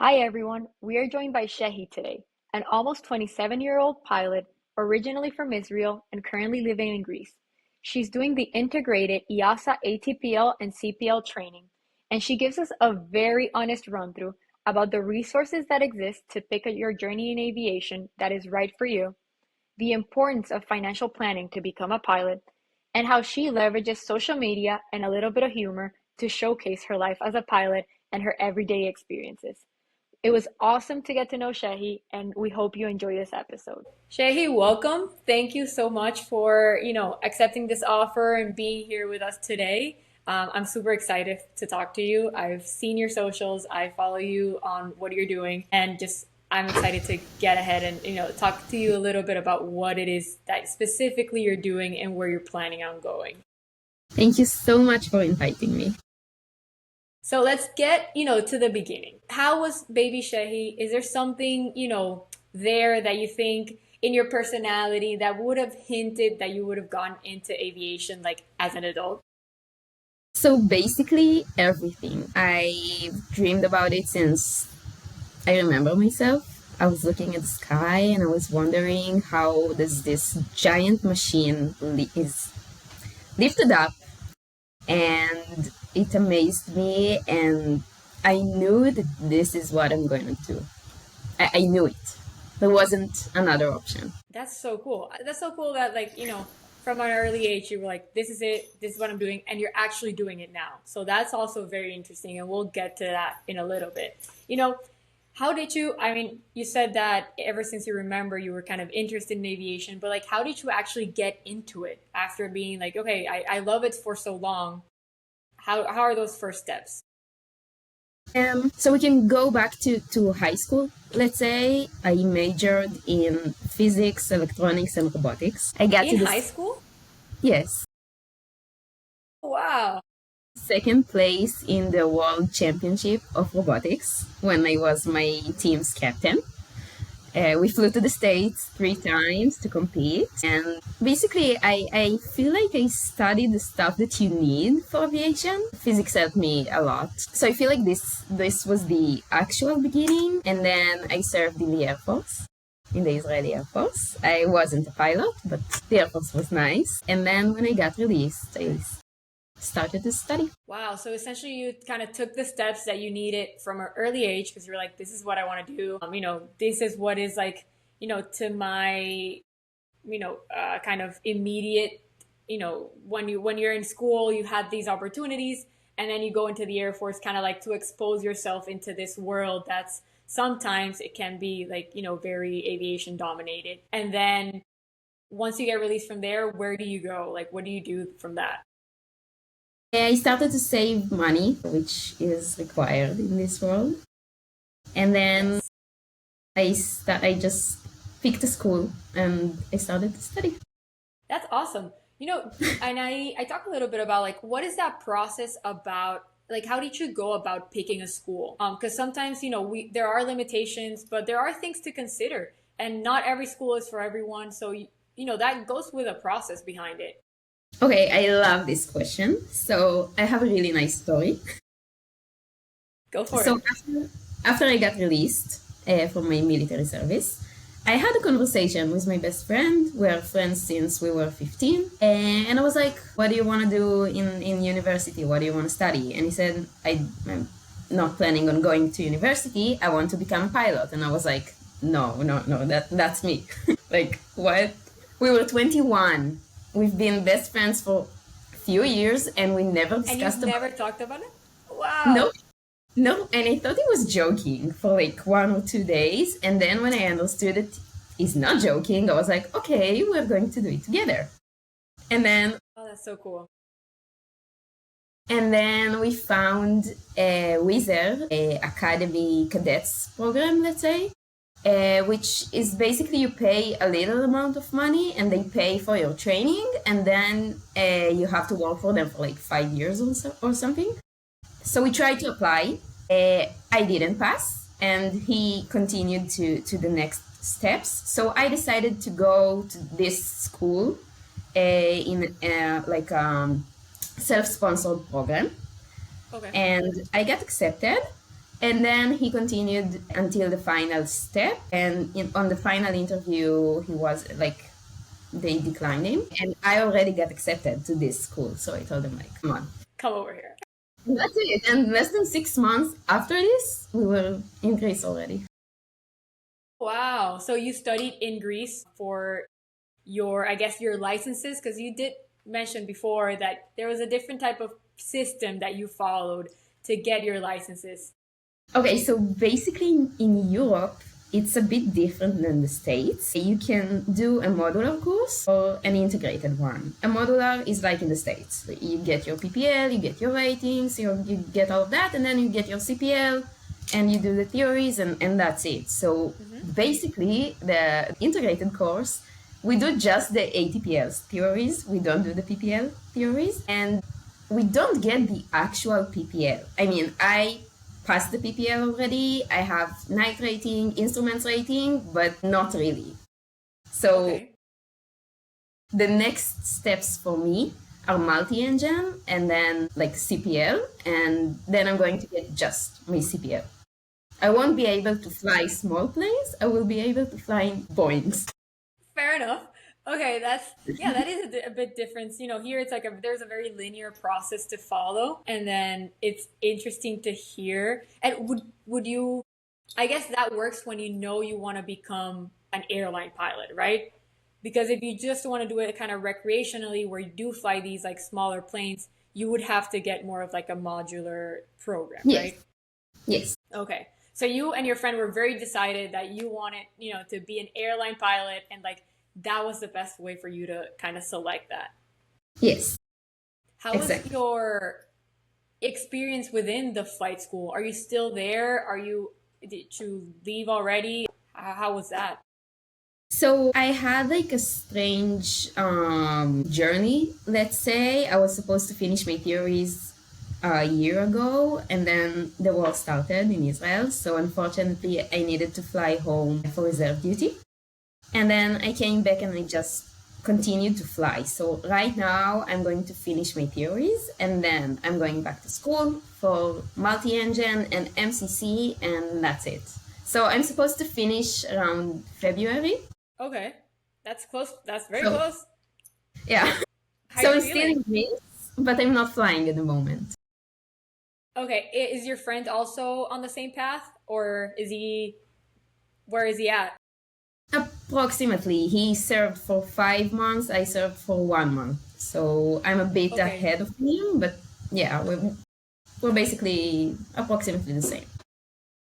Hi everyone, we are joined by Shehy today, an almost 27-year-old pilot, originally from Israel and currently living in Greece. She's doing the integrated EASA ATPL and CPL training, and she gives us a very honest run-through about the resources that exist to pick up your journey in aviation that is right for you, the importance of financial planning to become a pilot, and how she leverages social media and a little bit of humor to showcase her life as a pilot and her everyday experiences. It was awesome to get to know Shehy, and we hope you enjoy this episode. Shehy, welcome. Thank you so much for, accepting this offer and being here with us today. I'm super excited to talk to you. I've seen your socials. I follow you on what you're doing, and just I'm excited to get ahead and talk to you a little bit about what it is that specifically you're doing and where you're planning on going. Thank you so much for inviting me. So let's get, to the beginning. How was baby Shehy? Is there something, there that you think in your personality that would have hinted that you would have gone into aviation like as an adult? So basically, everything. I dreamed about it since I remember myself. I was looking at the sky and I was wondering how does this giant machine is lifted up, and it amazed me, and I knew that this is what I'm going to do. I knew it. There wasn't another option. That's so cool. That's so cool that from an early age you were like, this is it, this is what I'm doing, and you're actually doing it now. So that's also very interesting, and we'll get to that in a little bit. You know, how did you, I mean, you said that ever since you remember you were kind of interested in aviation, but like how did you actually get into it after being like, okay, I love it for so long. How are those first steps? So we can go back to high school. Let's say I majored in physics, electronics, and robotics. I got to In high this, school? yes, Wow. second place in the world championship of robotics when I was my team's captain. We flew to the States 3 times to compete. And basically, I feel like I studied the stuff that you need for aviation. Physics helped me a lot. So I feel like this was the actual beginning. And then I served in the Air Force, in the Israeli Air Force. I wasn't a pilot, but the Air Force was nice. And then when I got released, I started to study. Wow. So essentially, you kind of took the steps that you needed from an early age because you're like, this is what I want to do. This is what is like, to my, kind of immediate, when you're in school, you had these opportunities, and then you go into the Air Force, kind of like to expose yourself into this world that's sometimes it can be like, very aviation dominated. And then once you get released from there, where do you go? Like, what do you do from that? I started to save money, which is required in this world. And then Yes. I just picked a school and I started to study. That's awesome. And I talk a little bit about like what is that process about? Like how did you go about picking a school? Because sometimes we there are limitations, but there are things to consider, and not every school is for everyone. So that goes with a process behind it. Okay, I love this question. So I have a really nice story. Go for So it. after I got released from my military service, I had a conversation with my best friend. We're friends since we were 15. And I was like, what do you want to do in university? What do you want to study? And he said, I'm not planning on going to university. I want to become a pilot. And I was like, no, no, no, that's me. Like, what? We were 21. We've been best friends for a few years and we never And you've discussed about never talked about it? no, Wow. no, and I thought he was joking for like 1 or 2 days. And then when I understood that he's not joking, I was like, okay, we're going to do it together. And then Oh, that's so cool. and then we found a Wizard, a Academy Cadets program, let's say, which is basically you pay a little amount of money and they pay for your training, and then you have to work for them for like 5 years or something. So we tried to apply. I didn't pass, and he continued to the next steps. So I decided to go to this school in like self-sponsored program, Okay. and I got accepted. And then he continued until the final step. And on the final interview, he was like, they declined him. And I already got accepted to this school. So I told them, like, come on. Come over here. And that's it. And less than 6 months after this, we were in Greece already. Wow. So you studied in Greece for your, I guess, your licenses? Because you did mention before that there was a different type of system that you followed to get your licenses. Okay, so basically in Europe, it's a bit different than the States. You can do a modular course or an integrated one. A modular is like in the States. You get your PPL, you get your ratings, you get all of that, and then you get your CPL, and you do the theories, and that's it. So basically, the integrated course, we do just the ATPL's theories. We don't do the PPL theories. And we don't get the actual PPL. I mean, I passed the PPL already. I have night rating, instruments rating, but not really. So Okay. the next steps for me are multi-engine and then like CPL, and then I'm going to get just my CPL. I won't be able to fly small planes. I will be able to fly Boeings. Fair enough. Okay, that's yeah, that is a bit different. Here it's like there's a very linear process to follow, and then it's interesting to hear. And would you? I guess that works when you know you want to become an airline pilot, right? Because if you just want to do it kind of recreationally, where you do fly these like smaller planes, you would have to get more of like a modular program, Yes, right? yes, Okay. So you and your friend were very decided that you wanted, to be an airline pilot, and like that was the best way for you to kind of select that. yes, How was exactly. your experience within the flight school? Are you still there? Did you leave already? How was that? So I had like a strange journey, let's say. I was supposed to finish my theories a year ago, and then the war started in Israel. So unfortunately, I needed to fly home for reserve duty. And then I came back and I just continued to fly. So right now, I'm going to finish my theories, and then I'm going back to school for multi-engine and MCC, and that's it. So I'm supposed to finish around February. Okay. That's close. That's very So close. yeah. How are So you I'm still feeling? in Greece, but I'm not flying at the moment. Okay. Is your friend also on the same path, or where is he at? Approximately, he served for 5 months. I served for 1 month, so I'm a bit Okay. ahead of him. But yeah, we're basically approximately the same.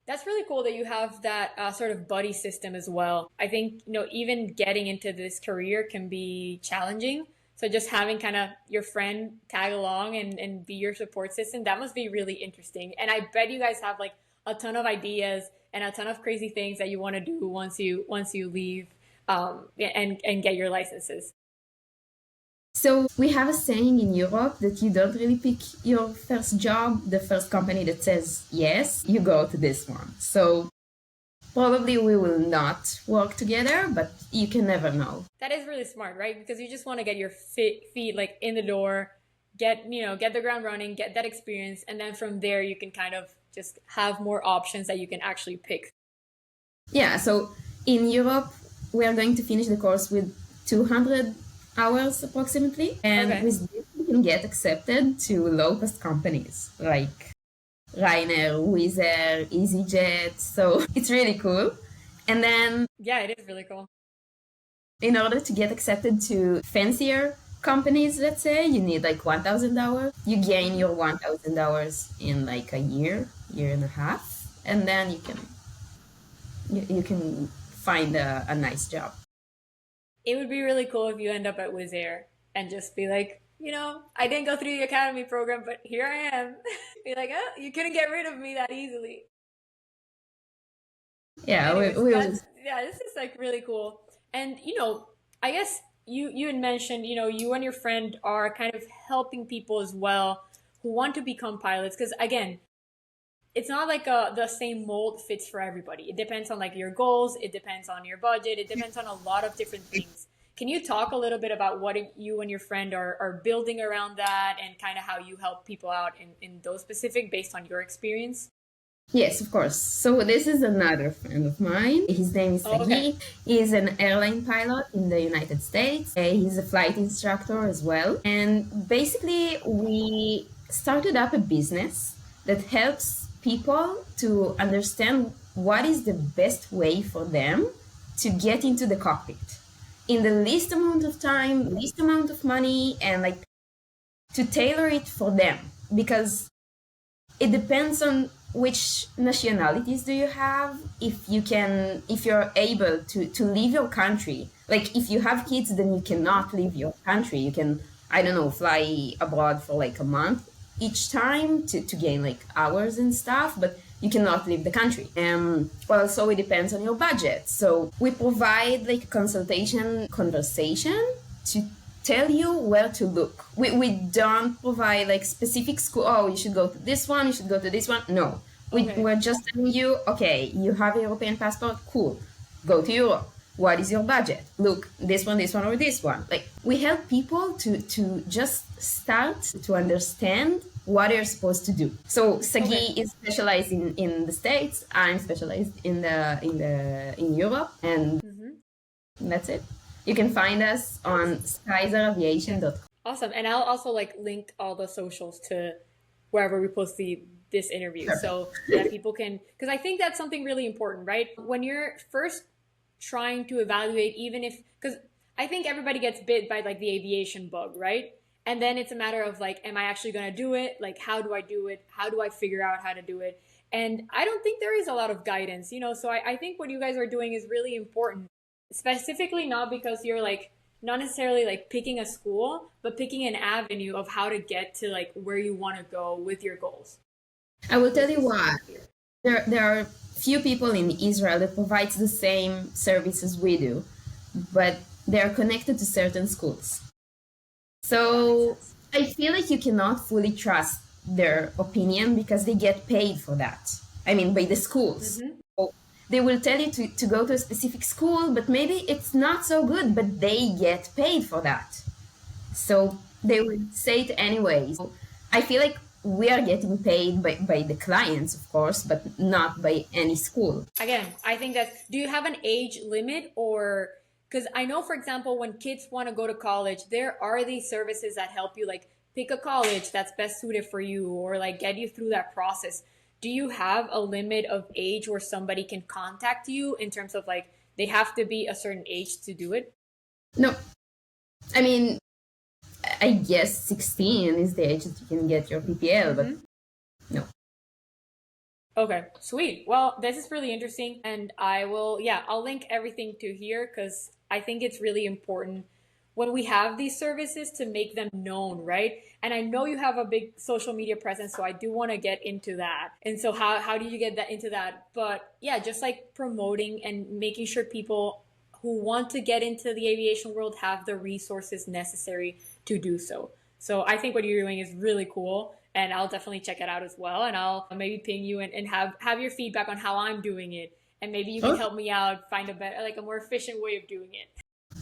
That's really cool that you have that sort of buddy system as well. I think, even getting into this career can be challenging. So just having kind of your friend tag along and be your support system, that must be really interesting. And I bet you guys have like a ton of ideas and a ton of crazy things that you want to do once you leave and get your licenses. So we have a saying in Europe that you don't really pick your first job. The first company that says yes, you go to this one. So probably we will not work together, but you can never know. That is really smart, right? Because you just want to get your feet like in the door, get the ground running, get that experience, and then from there you can kind of just have more options that you can actually pick. Yeah, so in Europe, we are going to finish the course with 200 hours approximately. And Okay. with this, we can get accepted to low cost companies like Ryanair, Wizz Air, EasyJet. So it's really cool. And then, Yeah, it is really cool. in order to get accepted to fancier companies, let's say, you need like 1,000 hours. You gain Hmm. your 1,000 hours in like a year and a half. And then you can find a nice job. It would be really cool if you end up at Wizz Air and just be like, I didn't go through the academy program, but here I am. Be like, oh, you couldn't get rid of me that easily. Yeah, Anyways, we will. that's yeah, this is like really cool. And I guess you had mentioned, you and your friend are kind of helping people as well who want to become pilots because again, it's not like the same mold fits for everybody. It depends on like your goals, it depends on your budget, it depends on a lot of different things. Can you talk a little bit about what you and your friend are building around that and kind of how you help people out in those specific based on your experience? Yes, of course. So this is another friend of mine. His name is Oh, okay. Shehy. He's an airline pilot in the United States. He's a flight instructor as well. And basically, we started up a business that helps people to understand what is the best way for them to get into the cockpit in the least amount of time, least amount of money, and like to tailor it for them because it depends on which nationalities do you have, if you're able to leave your country. Like if you have kids, then you cannot leave your country. You can, I don't know, fly abroad for like a month each time to gain like hours and stuff, but you cannot leave the country. Well, so it depends on your budget. So we provide like a consultation conversation to tell you where to look. We don't provide like specific school. Oh, you should go to this one. You should go to this one. No, Okay. we're just telling you. Okay, you have a European passport. Cool, go to Europe. What is your budget? Look, this one, or this one. Like we help people to just start to understand what they're supposed to do. So Okay. Sagi is specialized in the States. I'm specialized in Europe, and Hmm. that's it. You can find us on Okay. skyseraviation.com. Awesome. And I'll also like link all the socials to wherever we post this interview Perfect. so that people can, because I think that's something really important, right? When you're first trying to evaluate, even if, because I think everybody gets bit by like the aviation bug, right? And then it's a matter of like, am I actually going to do it? Like, how do I do it? How do I figure out how to do it? And I don't think there is a lot of guidance, so I think what you guys are doing is really important, specifically not because you're like, not necessarily like picking a school, but picking an avenue of how to get to like where you want to go with your goals, I will tell which you is what. clear. There are few people in Israel that provides the same services we do, but they are connected to certain schools. That makes So sense. I feel like you cannot fully trust their opinion because they get paid for that. I mean, by the schools. Mm-hmm. So they will tell you to go to a specific school, but maybe it's not so good, but they get paid for that. So they would say it anyway. So I feel like we are getting paid by the clients, of course, but not by any school. Again, I think that, do you have an age limit? Or because I know, for example, when kids want to go to college, there are these services that help you like pick a college that's best suited for you or like get you through that process. Do you have a limit of age where somebody can contact you in terms of like they have to be a certain age to do it? No, I mean, I guess 16 is the age that you can get your PPL, but Mm-hmm. no. Okay, sweet. Well, this is really interesting. And I will, yeah, I'll link everything to here because I think it's really important when we have these services to make them known, right? And I know you have a big social media presence, so I do want to get into that. And so, how do you get that into that? But yeah, just like promoting and making sure people who want to get into the aviation world have the resources necessary to do so. So I think what you're doing is really cool, and I'll definitely check it out as well. And I'll maybe ping you and have your feedback on how I'm doing it, and maybe you can Okay, help me out find a better, like a more efficient way of doing it.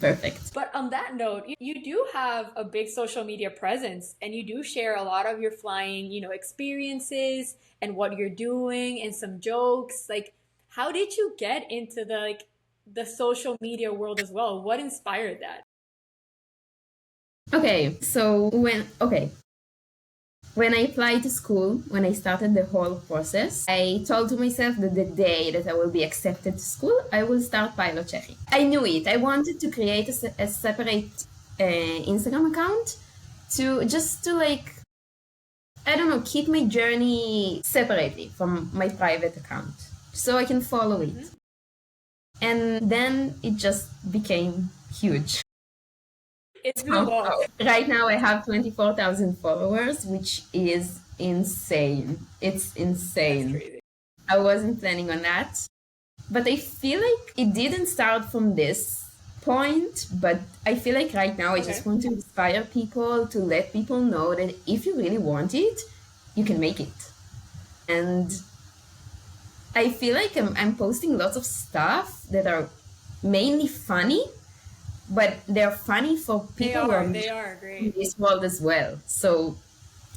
perfect. But on that note, you do have a big social media presence and you do share a lot of your flying, experiences and what you're doing and some jokes. Like, how did you get into the social media world as well? What inspired that? Okay, so when I applied to school, when I started the whole process, I told to myself that the day that I will be accepted to school, I will start Pilot Shehy. I knew it. I wanted to create a separate Instagram account to like, I don't know, keep my journey separately from my private account so I can follow it. Hmm. And then it just became huge. It blew So up. right now I have 24,000 followers, which is insane. It's That's insane. crazy. I wasn't planning on that, but I feel like it didn't start from this point, but I feel like right now I just Okay. want to inspire people to let people know that if you really want it, you can make it. And I feel like I'm posting lots of stuff that are mainly funny, but they're funny for They people who are are. in They are great. this world as well. So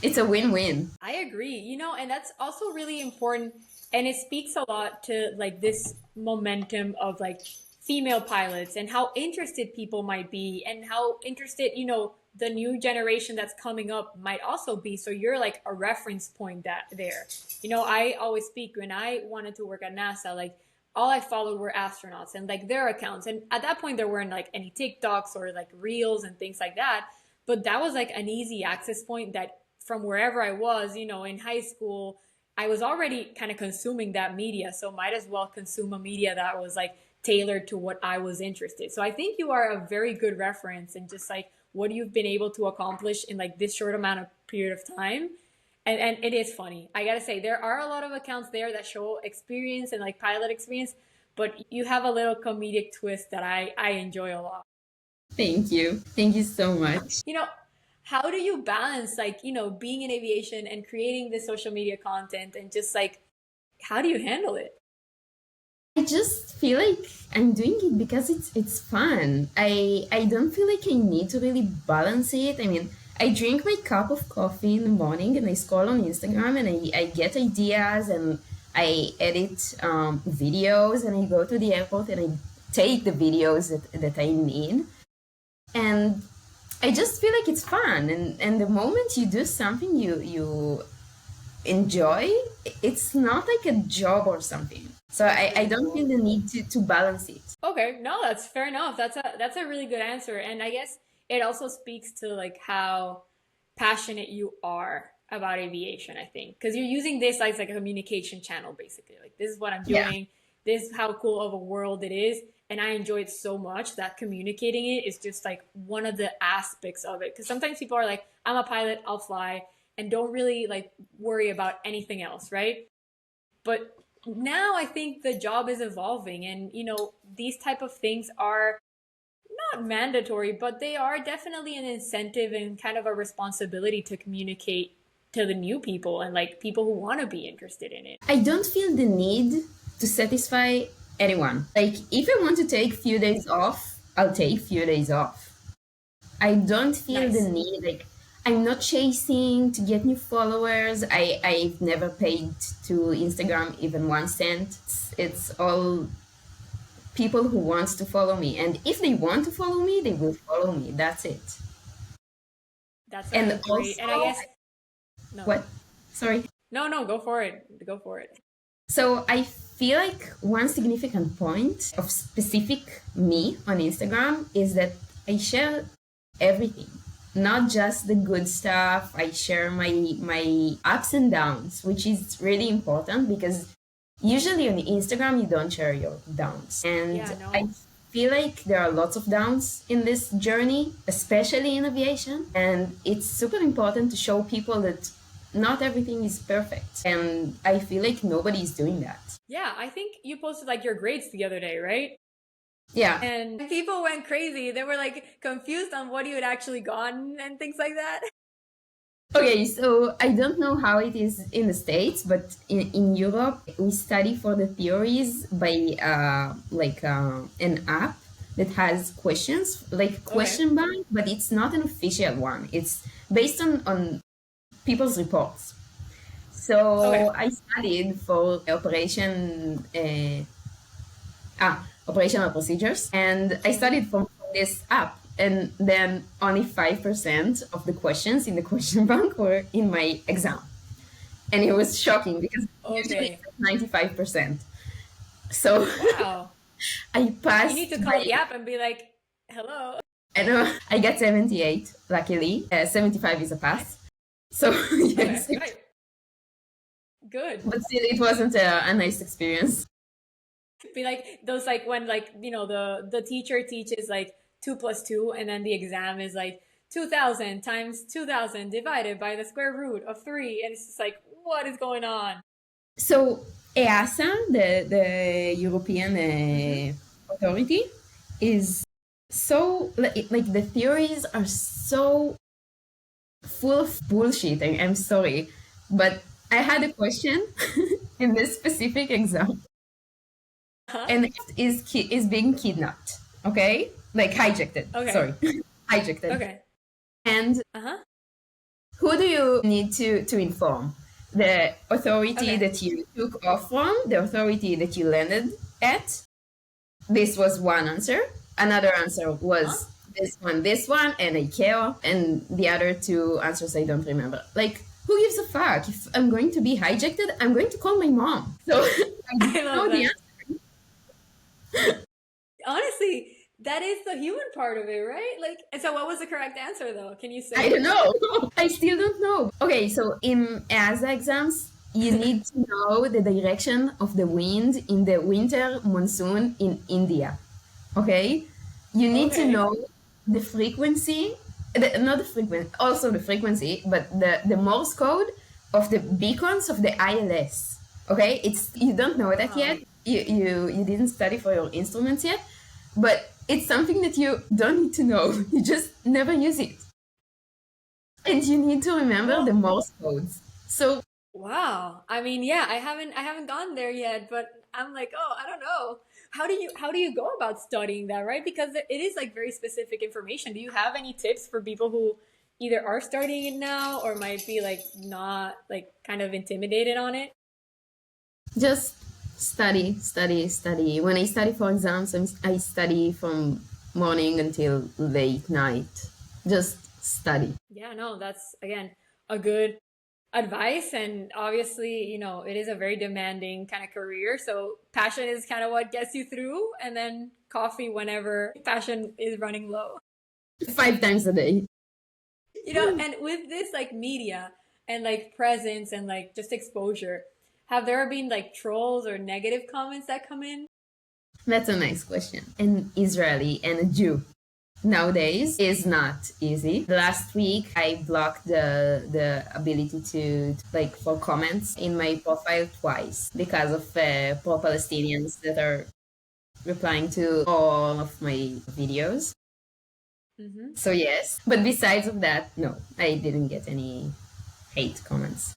it's a win-win. I agree. And that's also really important. And it speaks a lot to like this momentum of like female pilots and how interested people might be and how interested, the new generation that's coming up might also be. So you're like a reference point that there. I always speak when I wanted to work at NASA, like all I followed were astronauts and like their accounts. And at that point there weren't like any TikToks or like reels and things like that. But that was like an easy access point that from wherever I was, in high school, I was already kind of consuming that media, so might as well consume a media that was like tailored to what I was interested. So I think you are a very good reference and just like what you've been able to accomplish in like this short amount of period of time. And it is funny. I gotta say, there are a lot of accounts there that show experience and like pilot experience, but you have a little comedic twist that I enjoy a lot. Thank you. Thank you so much. You know, how do you balance like, being in aviation and creating this social media content and just like how do you handle it? I just feel like I'm doing it because it's fun. I don't feel like I need to really balance it. I mean, I drink my cup of coffee in the morning and I scroll on Instagram and I get ideas and I edit videos and I go to the airport and I take the videos that I need. And I just feel like it's fun. And the moment you do something you enjoy, it's not like a job or something. So I don't feel the need to balance it. Okay, no, that's fair enough. That's a really good answer. And I guess it also speaks to like how passionate you are about aviation, I think. Because you're using this as like a communication channel basically. Like this is what I'm Yeah. doing. This is how cool of a world it is. And I enjoy it so much that communicating it is just like one of the aspects of it. Because sometimes people are like, I'm a pilot, I'll fly, and don't really like worry about anything else, right? But now I think the job is evolving and these type of things are not mandatory, but they are definitely an incentive and kind of a responsibility to communicate to the new people and like people who want to be interested in it. I don't feel the need to satisfy anyone. Like if I want to take few days off, I'll take few days off. I don't feel the Nice. need, like I'm not chasing to get new followers. I've never paid to Instagram even 1 cent. It's all people who want to follow me. And if they want to follow me, they will follow me. That's it. That's a And great, and I also, guess, no, what? Sorry. no, go for it. Go for it. So I feel like one significant point of specific me on Instagram is that I share everything, not just the good stuff. I share my ups and downs, which is really important because usually on Instagram you don't share your downs. And Yeah, I no. feel like there are lots of downs in this journey, especially in aviation. And it's super important to show people that not everything is perfect. And I feel like nobody is doing that. Yeah, I think you posted like your grades the other day, right? Yeah. And people went crazy. They were like confused on what you had actually gotten and things like that. Okay, so I don't know how it is in the States, but in Europe, we study for the theories by an app that has questions, like Okay. question bank, but it's not an official one. It's based on people's reports. So Okay. I studied for operational procedures, and I Hmm. studied from this app. And then only 5% of the questions in the question bank were in my exam. And it was shocking because usually Okay. it's like 95%. So Wow. I You need passed to call by, the app and be like, hello. I know, I got 78, luckily. 75 is a Nice. pass. So Okay. yes, Right. Good. but still, it wasn't a nice experience. Be like those like when like the teacher teaches like 2 plus 2 and then the exam is like 2000 times 2000 divided by the square root of 3 and it's just like what is going on? So EASA, the European Mm-hmm. authority, is so like the theories are so full of bullshit. I'm sorry, but I had a question in this specific exam, Huh? and it is being kidnapped. Okay, like hijacked. Okay. Sorry, hijacked. Okay. And Uh-huh. who do you need to inform? The authority Okay. that you took off from, the authority that you landed at. This was one answer. Another answer Huh? was this one, and IKEA, and the other two answers I don't remember. Like, who gives a fuck? If I'm going to be hijacked, I'm going to call my mom. So I I didn't love know the that. answer. Honestly, that is the human part of it, right? Like, and so what was the correct answer though? Can you I say? don't know. I still don't know. Okay, so in ASA exams, you need to know the direction of the wind in the winter monsoon in India. Okay, you need to Okay. know the frequency, not the frequency, also the frequency, but the Morse code of the beacons of the ILS. Okay, it's you don't know that Wow. yet. You didn't study for your instruments yet, but it's something that you don't need to know. You just never use it, and you need to remember the Well, Morse codes. So wow. I mean, yeah, I haven't gone there yet, but I'm like, oh, I don't know. How do you go about studying that, right? Because it is like very specific information. Do you have any tips for people who either are studying it now or might be like not like kind of intimidated on it? just study, study, study. When I study for exams, I study from morning until late night. Just study. Yeah, no, that's again a good advice. And obviously, it is a very demanding kind of career. So passion is kind of what gets you through, and then coffee whenever passion is running low. 5 times a day. And with this like media and like presence and like just exposure, have there been like trolls or negative comments that come in? That's a nice question. An Israeli and a Jew nowadays is not easy. Last week I blocked the ability to like for comments in my profile twice because of pro-Palestinians that are replying to all of my videos. Hmm. So yes, but besides of that, no, I didn't get any hate comments.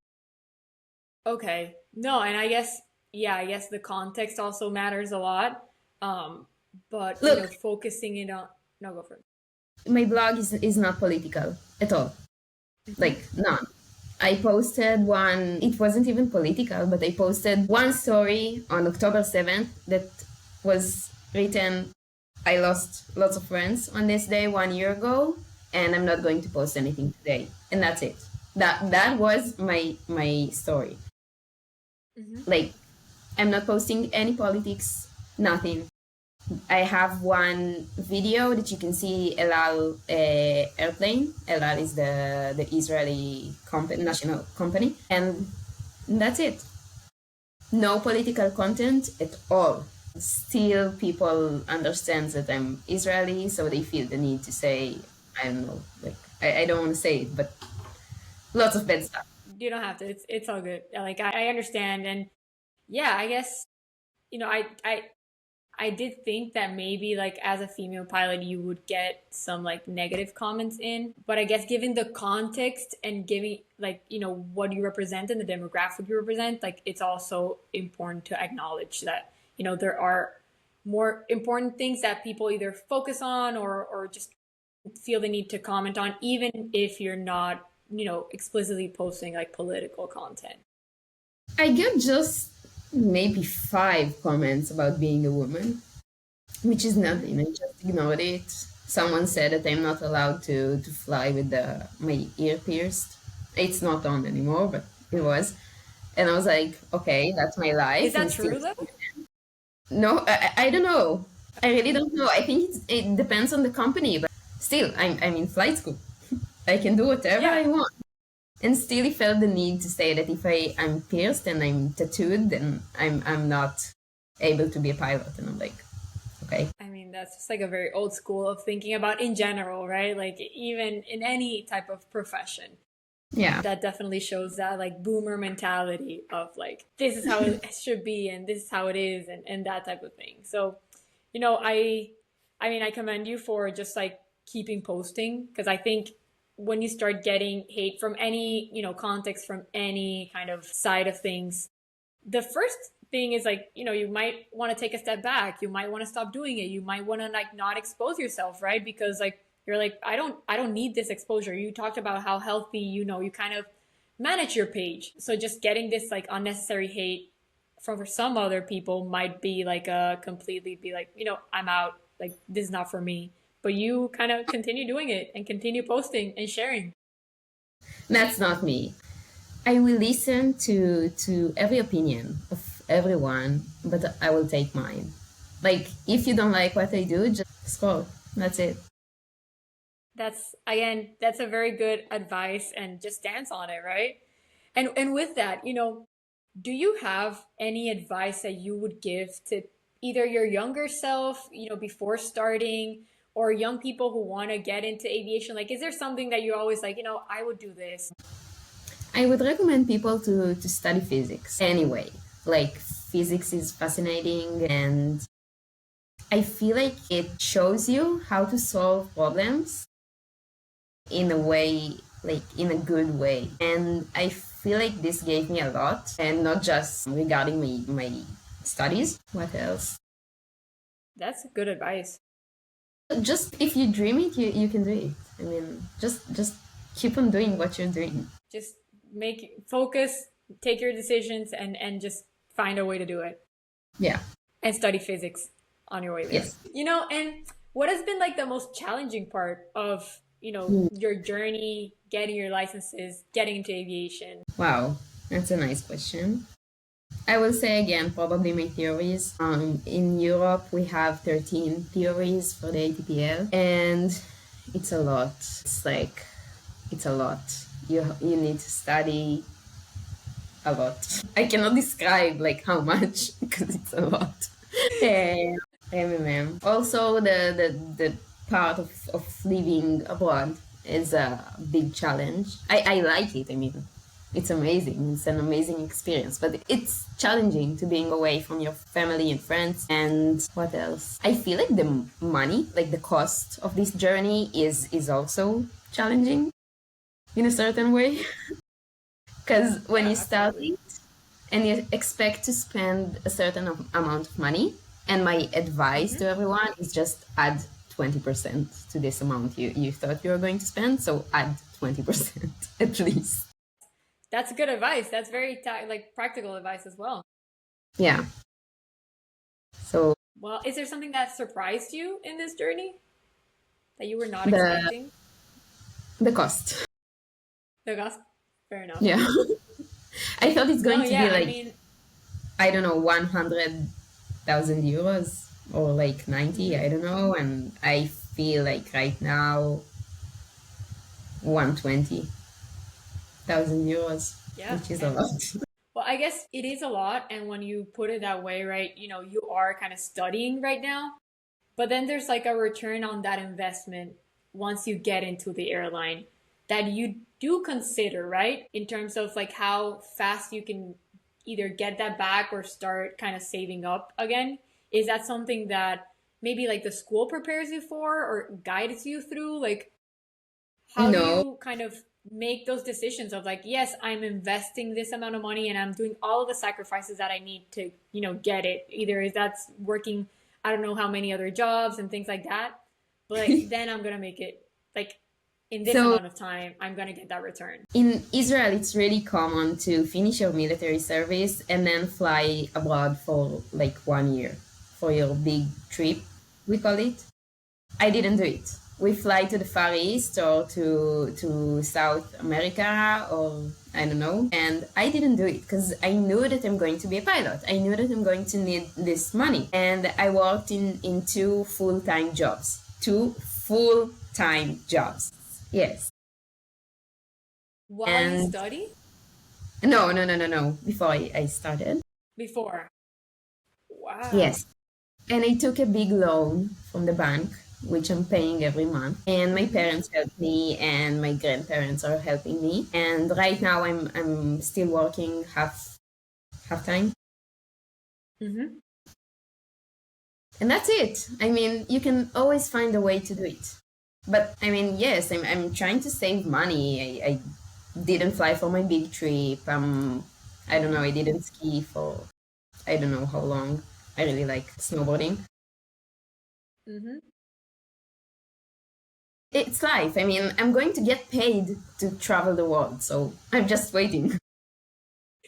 Okay. No, and I guess, yeah, I guess the context also matters a lot. Um, but Look, focusing it on, no, go for it. my blog is not political at all. Hmm. Like none. I posted one, it wasn't even political, but I posted one story on October 7th that was written, I lost lots of friends on this day 1 year ago, and I'm not going to post anything today. And that's it. That was my story. Hmm. Like, I'm not posting any politics, nothing. I have one video that you can see El Al airplane. El Al is the Israeli company, national company, and that's it. No political content at all. Still, people understand that I'm Israeli, so they feel the need to say, I don't know, like I don't want to say it, but lots of bad stuff. You don't have to. It's all good. Like I understand, and yeah, I guess I did think that maybe like as a female pilot you would get some like negative comments in, but I guess given the context and giving like what you represent and the demographic you represent, like it's also important to acknowledge that there are more important things that people either focus on or just feel the need to comment on, even if you're not explicitly posting like political content. I get just maybe 5 comments about being a woman, which is Hmm. nothing. I just ignored it. Someone said that I'm not allowed to fly with my ear pierced. It's not on anymore, but it was. And I was like, okay, that's my Is life. that And still, true though? no, I don't know. I really don't know. I think it depends on the company, but still, I'm in flight school. I can do whatever Yeah. I want. And still, he felt the need to say that if I'm pierced and I'm tattooed, then I'm not able to be a pilot. And I'm like, okay, I mean, that's just like a very old school of thinking about in general, right? Like even in any type of profession. yeah. That definitely shows that like boomer mentality of like this is how it should be and this is how it is and that type of thing. So, I mean, I commend you for just like keeping posting because I think when you start getting hate from any, context from any kind of side of things, the first thing is like you might want to take a step back, you might want to stop doing it, you might want to like not expose yourself, right? Because like you're like I don't need this exposure. You talked about how healthy you kind of manage your page. So just getting this like unnecessary hate from some other people might be like a completely be like, I'm out. Like this is not for me. But you kind of continue doing it and continue posting and sharing. That's not me. I will listen to every opinion of everyone, but I will take mine. Like if you don't like what I do, just scroll. That's it. That's again, that's a very good advice and just dance on it, right? And with that, do you have any advice that you would give to either your younger self, before starting, or young people who want to get into aviation? Like, is there something that you're always like, I would do this? I would recommend people to study physics anyway. Like physics is fascinating and I feel like it shows you how to solve problems in a way, like in a good way. And I feel like this gave me a lot, and not just regarding my studies. What else? That's good advice. Just if you dream it, you can do it. I mean, just keep on doing what you're doing. Just make focus, take your decisions, and just find a way to do it Yeah. and study physics on your way there. Yes. And what has been like the most challenging part of, Mm. your journey, getting your licenses, getting into aviation? Wow, that's a nice question. I will say again, probably my theories. In Europe, we have 13 theories for the ATPL, and it's a lot. It's a lot. You need to study a lot. I cannot describe like how much because it's a lot. And also the part of living abroad is a big challenge. I like it. I mean, it's amazing. It's an amazing experience, but it's challenging to being away from your family and friends. And what else? I feel like the money, like the cost of this journey, is also challenging in a certain way. Because when Yeah, you start absolutely. and you expect to spend a certain amount of money, and my advice Hmm. to everyone is just add 20% to this amount you thought you were going to spend. So add 20% at least. That's good advice. That's very like practical advice as well. Yeah. So Well, is there something that surprised you in this journey that you were not the expecting? the cost. No, gosh, fair enough. Yeah. I thought it's No, going to be yeah, I like, mean, I don't know, 100,000 euros or like 90, I mhm. don't know. And I feel like right now 120,000 euros, Yeah, which is a and lot. well, I guess it is a lot. And when you put it that way, right, you are kind of studying right now, but then there's like a return on that investment once you get into the airline that you do consider, right? In terms of like how fast you can either get that back or start kind of saving up again. Is that something that maybe like the school prepares you for or guides you through? Like, how do No, you kind of make those decisions of like, yes, I'm investing this amount of money and I'm doing all of the sacrifices that I need to, get it. Either is that's working, I don't know how many other jobs and things like that, but like then I'm gonna make it like in this so amount of time, I'm gonna get that return. in Israel, it's really common to finish your military service and then fly abroad for like 1 year for your big trip, we call it. I didn't do it. We fly to the Far East or to South America or I don't know. And I didn't do it because I knew that I'm going to be a pilot. I knew that I'm going to need this money. And I worked in two full-time jobs. Two full-time jobs. Yes. While you And study? no. Before I started. Before. Wow. Yes. And I took a big loan from the bank, which I'm paying every month. And my Mm-hmm. parents helped me, and my grandparents are helping me. And right now, I'm still working half time, Mm-hmm. and that's it. I mean, you can always find a way to do it. But I mean, yes, I'm trying to save money. I didn't fly for my big trip. I don't know. I didn't ski for I don't know how long. I really like snowboarding. Mm-hmm. it's life. I mean, I'm going to get paid to travel the world, so I'm just waiting.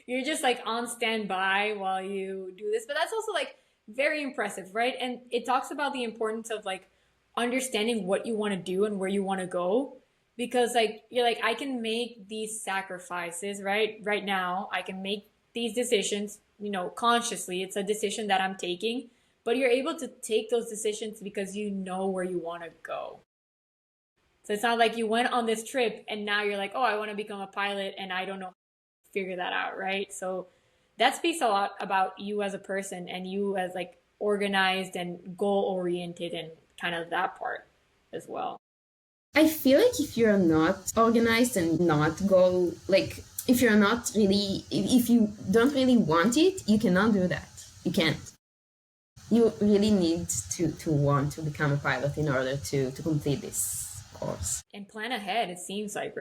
You're just like on standby while you do this, but that's also like very impressive, right? And it talks about the importance of like understanding what you want to do and where you want to go, because like you're like, I can make these sacrifices, right now I can make these decisions, consciously. It's a decision that I'm taking, but you're able to take those decisions because you know where you want to go. So it's not like you went on this trip and now you're like, oh, I want to become a pilot and I don't know how to figure that out, right? So that speaks a lot about you as a person and you as like organized and goal oriented and kind of that part as well. I feel like if you're not organized and not go, like, if you're not really, if you don't really want it, you cannot do that. You can't. You really need to want to become a pilot in order to complete this course. And plan ahead, it seems like.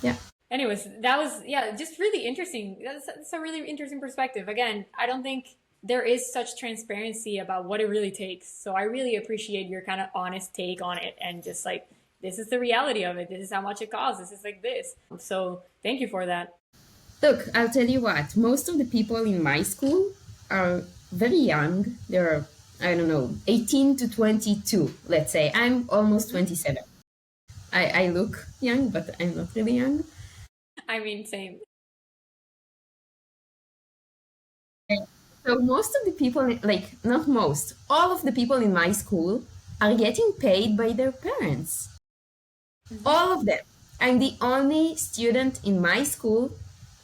Yeah. Anyways, that was, yeah, just really interesting. That's a really interesting perspective. Again, I don't think there is such transparency about what it really takes. So I really appreciate your kind of honest take on it and just like, this is the reality of it. This is how much it costs. This is like this. So thank you for that. Look, I'll tell you what, most of the people in my school are very young. They're, I don't know, 18 to 22, let's say. I'm almost 27. I look young, but I'm not really young. I mean, same. So most of the people, like not most, all of the people in my school are getting paid by their parents. All of them. I'm the only student in my school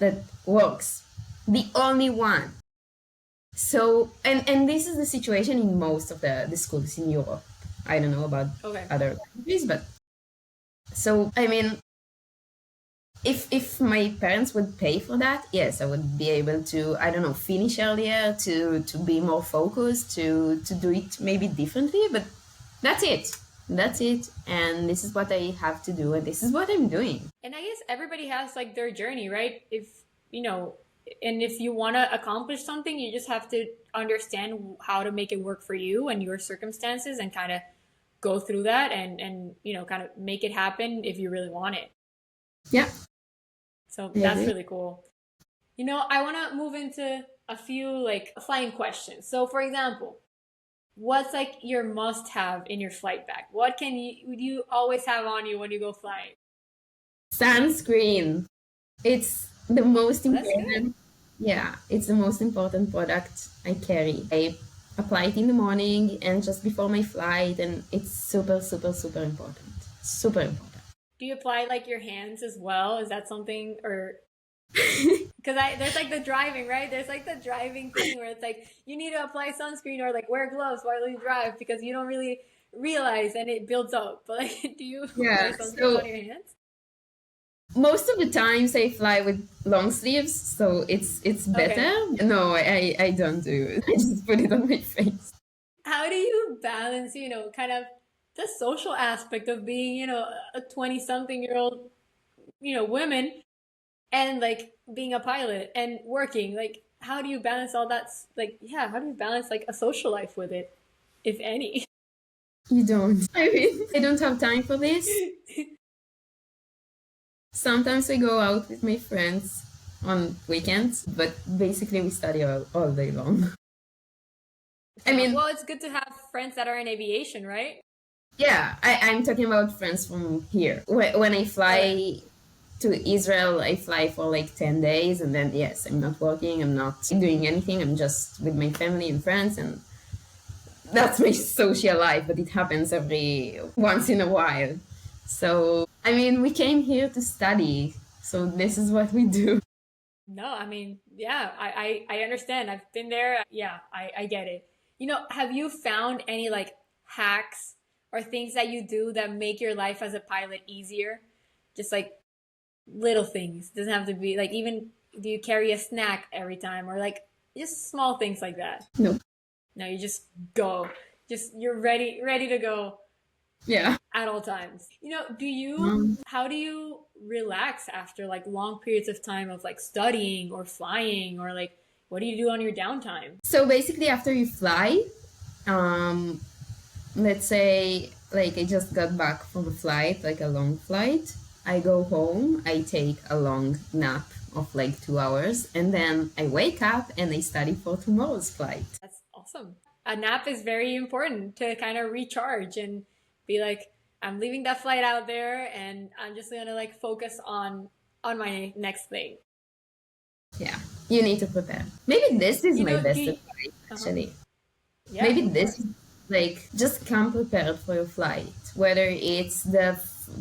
that works. The only one. So, and this is the situation in most of the schools in Europe. I don't know about other countries, but so, I mean, if my parents would pay for that, yes, I would be able to, I don't know, finish earlier, to be more focused, to do it maybe differently, but that's it. That's it. And this is what I have to do, and this is what I'm doing. And I guess everybody has like their journey, right? And if you want to accomplish something, you just have to understand how to make it work for you and your circumstances and kind of go through that and kind of make it happen if you really want it. Yeah. So that's really cool. I want to move into a few like flying questions. So for example, what's like your must have in your flight bag? What would you always have on you when you go flying? Sunscreen. It's the most important. Yeah, it's the most important product I carry. I apply it in the morning and just before my flight, and it's super, super, super important. Super important. Do you apply like your hands as well? Is that something, or because there's like the driving, right? There's like the driving thing where it's like you need to apply sunscreen or like wear gloves while you drive because you don't really realize and it builds up. But like, do you apply sunscreen on your hands? Most of the times I fly with long sleeves, so it's better. Okay. No, I don't do it. I just put it on my face. How do you balance, kind of the social aspect of being, a 20-something-year-old, women and like being a pilot and working? Like, how do you balance all that? Like, yeah, how do you balance like a social life with it, if any? You don't. I mean, I don't have time for this. Sometimes I go out with my friends on weekends, but basically we study all day long. I mean, well, it's good to have friends that are in aviation, right? Yeah, I'm talking about friends from here. When I fly to Israel, I fly for like 10 days, and then, yes, I'm not working, I'm not doing anything, I'm just with my family and friends, and that's my social life, but it happens every once in a while. So, I mean, we came here to study, so this is what we do. No, I mean, yeah, I understand. I've been there. Yeah, I get it. Have you found any like hacks or things that you do that make your life as a pilot easier? Just like little things. Doesn't have to be like, even do you carry a snack every time or like just small things like that? No. No, you just go. You're ready to go. Yeah. At all times. How do you relax after like long periods of time of like studying or flying, or like what do you do on your downtime? So basically after you fly, let's say Like I just got back from a flight, like a long flight. I go home, I take a long nap of like 2 hours, and then I wake up and I study for tomorrow's flight. That's awesome. A nap is very important to kind of recharge and be like, I'm leaving that flight out there and I'm just gonna like focus on my next thing. Yeah, you need to prepare. Maybe this is You my know, do best you, advice, uh-huh. actually. Yeah, Maybe go for this it. is like just come prepared for your flight, whether it's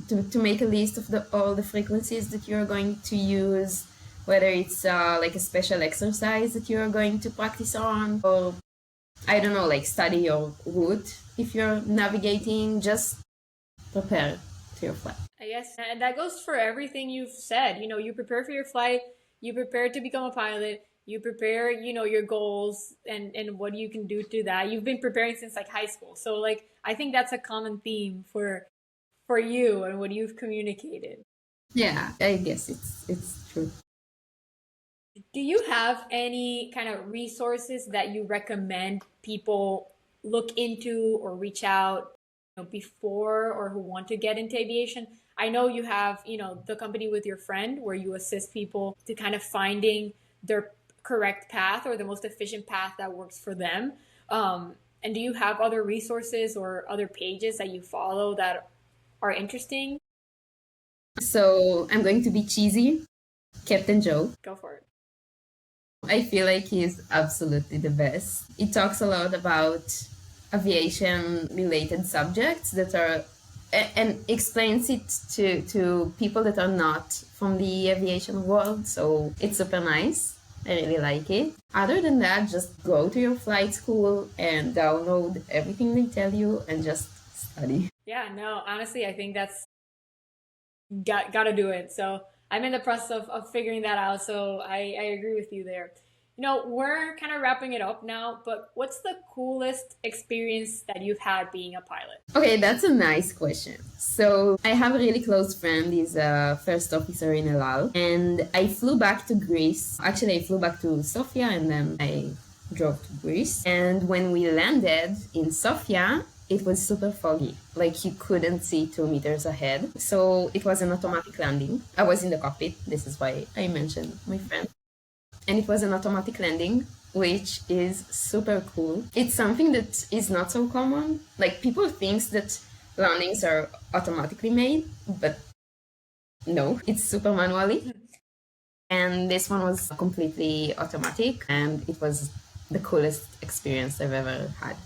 to make a list of the all the frequencies that you're going to use, whether it's like a special exercise that you're going to practice on, or I don't know, like study your route if you're navigating. Just prepare to your flight. I guess, and that goes for everything you've said. You know, you prepare for your flight, you prepare to become a pilot, you prepare, your goals and what you can do to that. You've been preparing since like high school. So like I think that's a common theme for you and what you've communicated. Yeah, I guess it's true. Do you have any kind of resources that you recommend people look into or reach out, before or who want to get into aviation? I know you have, the company with your friend where you assist people to kind of finding their correct path or the most efficient path that works for them. And do you have other resources or other pages that you follow that are interesting? So I'm going to be cheesy, Captain Joe. Go for it. I feel like he's absolutely the best. He talks a lot about aviation related subjects that are and explains it to people that are not from the aviation world, so it's super nice. I really like it. Other than that, just go to your flight school and download everything they tell you and just study. Yeah, no, honestly, I think that's gotta do it. So I'm in the process of figuring that out. So I agree with you there. We're kind of wrapping it up now, but what's the coolest experience that you've had being a pilot? Okay, that's a nice question. So I have a really close friend. He's a first officer in El Al, and I flew back to Greece. Actually, I flew back to Sofia, and then I drove to Greece. And when we landed in Sofia, it was super foggy. Like you couldn't see 2 meters ahead. So it was an automatic landing. I was in the cockpit. This is why I mentioned my friend, and it was an automatic landing, which is super cool. It's something that is not so common. Like people think that landings are automatically made, but no, it's super manually. And this one was completely automatic, and it was the coolest experience I've ever had.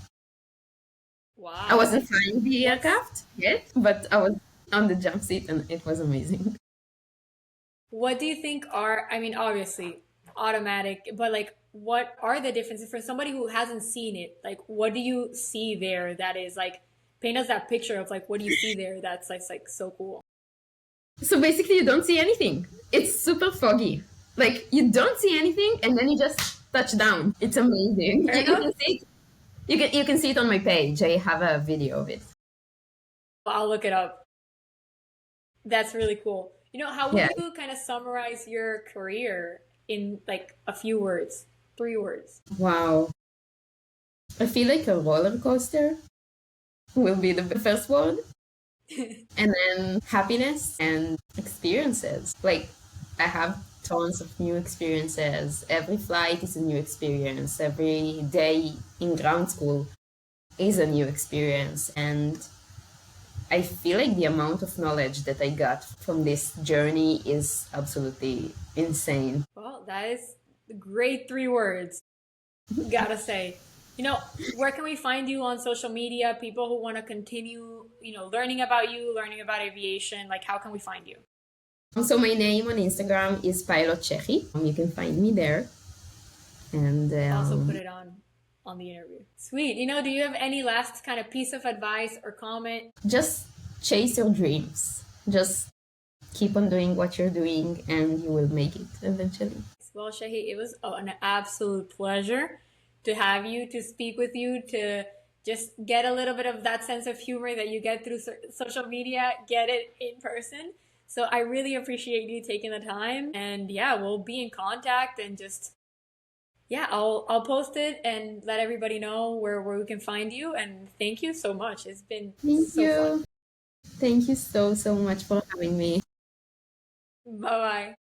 I Wow. wasn't flying the What's aircraft yet, but I was on the jump seat, and it was amazing. what do you think are, I mean, obviously automatic, but like what are the differences for somebody who hasn't seen it? Like what do you see there that is like paint us that picture of like what do you see there that's like so cool? So basically, you don't see anything. It's super foggy. Like you don't see anything, and then you just touch down. It's amazing. Fair You enough. can see it. You can see it on my page. I have a video of it. I'll look it up. That's really cool. How would Yeah. you kind of summarize your career in like a few words, 3 words? Wow. I feel like a roller coaster will be the first word, and then happiness and experiences. Like I have tons of new experiences. Every flight is a new experience. Every day in ground school is a new experience, and I feel like the amount of knowledge that I got from this journey is absolutely insane. Well, that is great 3 words, gotta say. Where can we find you on social media? People who want to continue, learning about you, learning about aviation, like how can we find you? So my name on Instagram is Pilot Shehy. You can find me there. And I'll also put it on the interview. Sweet. Do you have any last kind of piece of advice or comment? just chase your dreams. Just keep on doing what you're doing, and you will make it eventually. Well, Shehy, it was an absolute pleasure to have you, to speak with you, to just get a little bit of that sense of humor that you get through social media, get it in person. So I really appreciate you taking the time. And yeah, we'll be in contact and just, yeah, I'll post it and let everybody know where we can find you. And thank you so much. It's been Thank so fun. you. Thank you so, so much for having me. Bye bye.